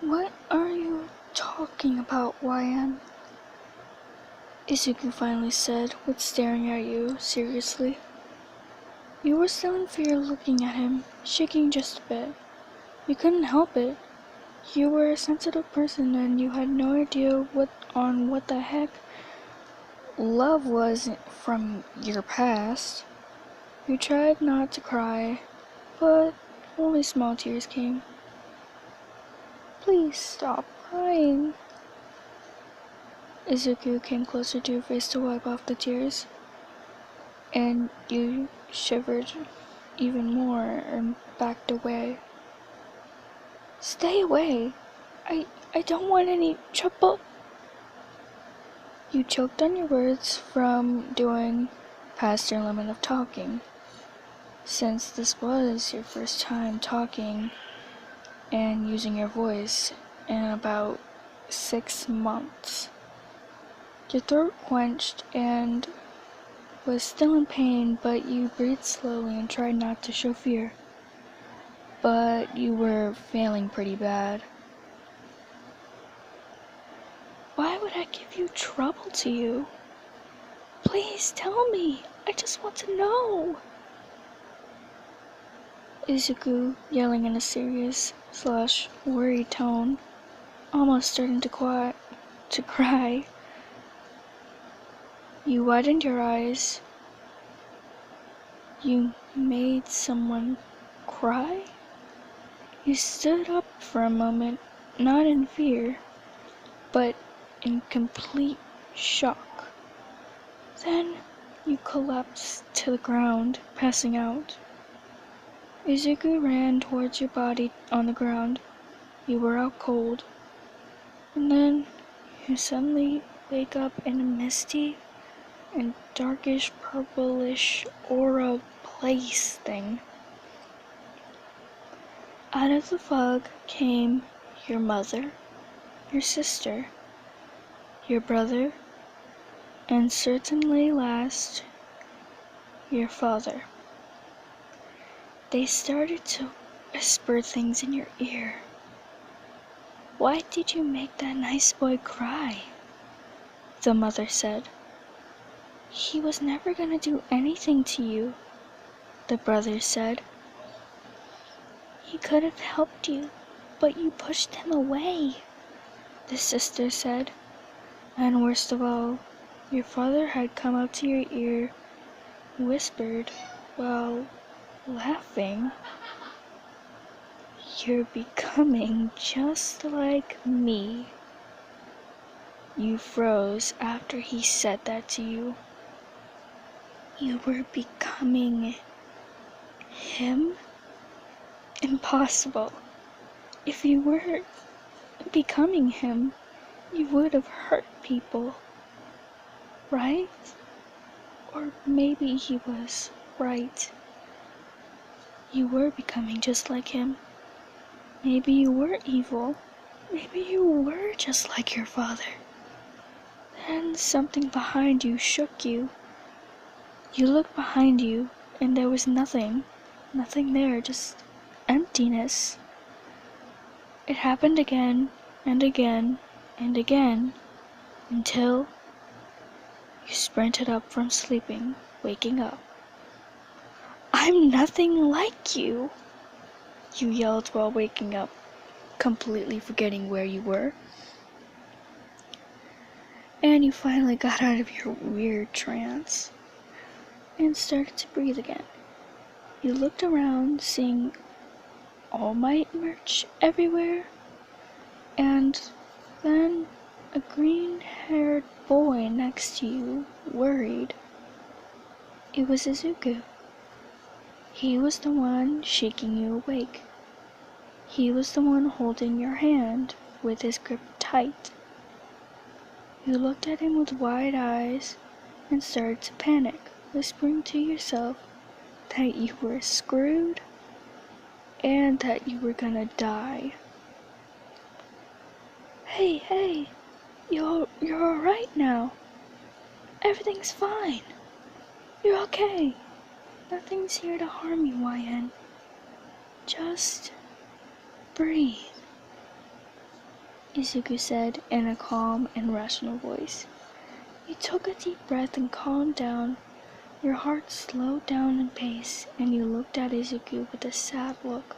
What are you talking about, YN? Izuku finally said, with staring at you seriously. You were still in fear looking at him, shaking just a bit. You couldn't help it. You were a sensitive person and you had no idea what the heck love was from your past. You tried not to cry, but only small tears came. Please stop crying. Izuku came closer to your face to wipe off the tears, and you shivered even more and backed away. Stay away! I don't want any trouble. You choked on your words from doing past your limit of talking, since this was your first time talking and using your voice in about 6 months. Your throat quenched and was still in pain, but you breathed slowly and tried not to show fear. But you were failing pretty bad. Why would I give you trouble to you? Please tell me. I just want to know. Izuku, yelling in a serious/worried tone, almost starting to cry. You widened your eyes. You made someone cry? You stood up for a moment, not in fear, but in complete shock. Then you collapsed to the ground, passing out. Izuku ran towards your body on the ground. You were out cold. And then you suddenly wake up in a misty and darkish purplish aura place thing. Out of the fog came your mother, your sister, your brother, and certainly last, your father. They started to whisper things in your ear. Why did you make that nice boy cry? The mother said. He was never gonna do anything to you, the brother said. He could have helped you, but you pushed him away, the sister said. And worst of all, your father had come up to your ear, whispered while laughing. You're becoming just like me. You froze after he said that to you. You were becoming him? Impossible. If you were becoming him, you would have hurt people, right? Or maybe he was right. You were becoming just like him. Maybe you were evil. Maybe you were just like your father. Then something behind you shook you. You looked behind you, and there was nothing. Nothing there, just emptiness. It happened again, and again, and again, until you sprinted up from sleeping, waking up. I'm nothing like you, you yelled while waking up, completely forgetting where you were. And you finally got out of your weird trance and started to breathe again. You looked around, seeing All Might merch everywhere, and then a green-haired boy next to you, worried. It was Izuku. He was the one shaking you awake. He was the one holding your hand with his grip tight. You looked at him with wide eyes and started to panic, whispering to yourself that you were screwed and that you were gonna die. Hey, you're alright now. Everything's fine. You're okay. Nothing's here to harm you, YN. Just breathe. Izuku said in a calm and rational voice. You took a deep breath and calmed down. Your heart slowed down in pace, and you looked at Izuku with a sad look.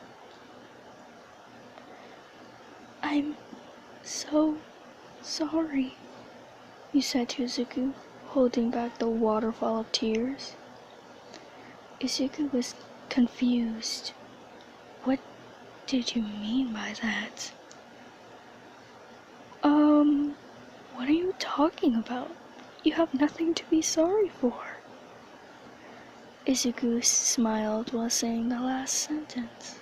I'm so sorry, you said to Izuku, holding back the waterfall of tears. Izuku was confused. What did you mean by that? What are you talking about? You have nothing to be sorry for. Izuku smiled while saying the last sentence.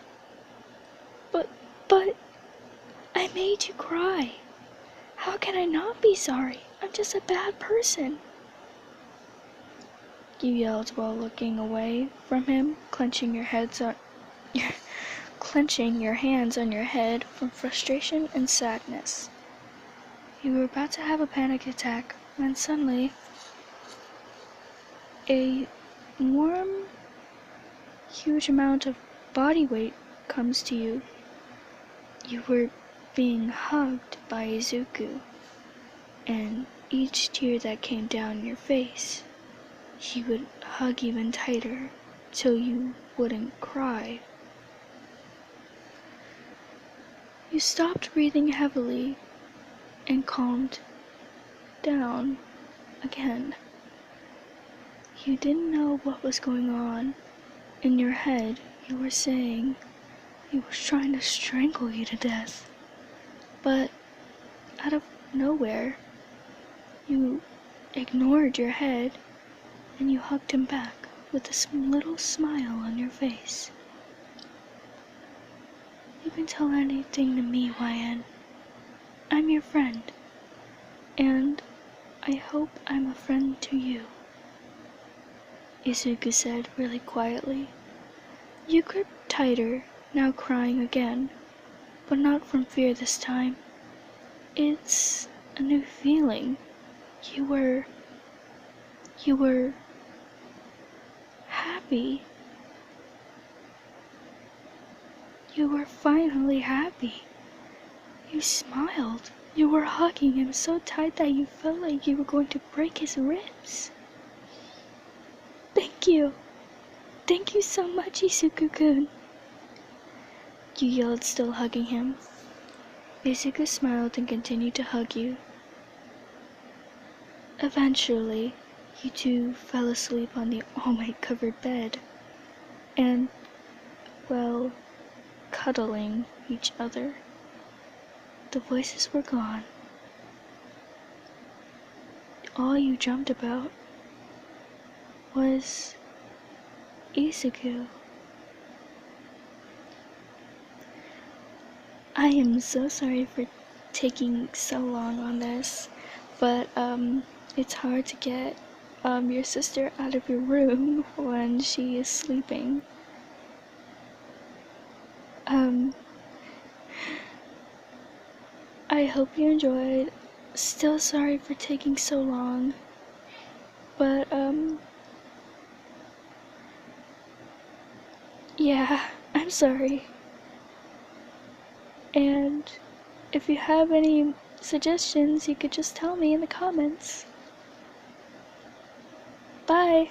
But, I made you cry. How can I not be sorry? I'm just a bad person. You yelled while looking away from him, clenching your hands on your head from frustration and sadness. You were about to have a panic attack when suddenly a warm, huge amount of body weight comes to you. You were being hugged by Izuku, and each tear that came down your face, he would hug even tighter till you wouldn't cry. You stopped breathing heavily and calmed down again. You didn't know what was going on. In your head, you were saying he was trying to strangle you to death. But out of nowhere, you ignored your head and you hugged him back with a little smile on your face. You can tell anything to me, YN. I'm your friend, and I hope I'm a friend to you, Izuku said really quietly. You gripped tighter, now crying again, but not from fear this time. It's a new feeling. You were happy. You were finally happy. You smiled. You were hugging him so tight that you felt like you were going to break his ribs. Thank you. Thank you so much, Izuku-kun. You yelled, still hugging him. Izuku smiled and continued to hug you. Eventually, you two fell asleep on the all-white-covered bed, and, well, cuddling each other. The voices were gone. All you dreamt about was Izuku. I am so sorry for taking so long on this, but it's hard to get your sister out of your room when she is sleeping. I hope you enjoyed. Still sorry for taking so long, but yeah, I'm sorry. And if you have any suggestions, you could just tell me in the comments. Bye!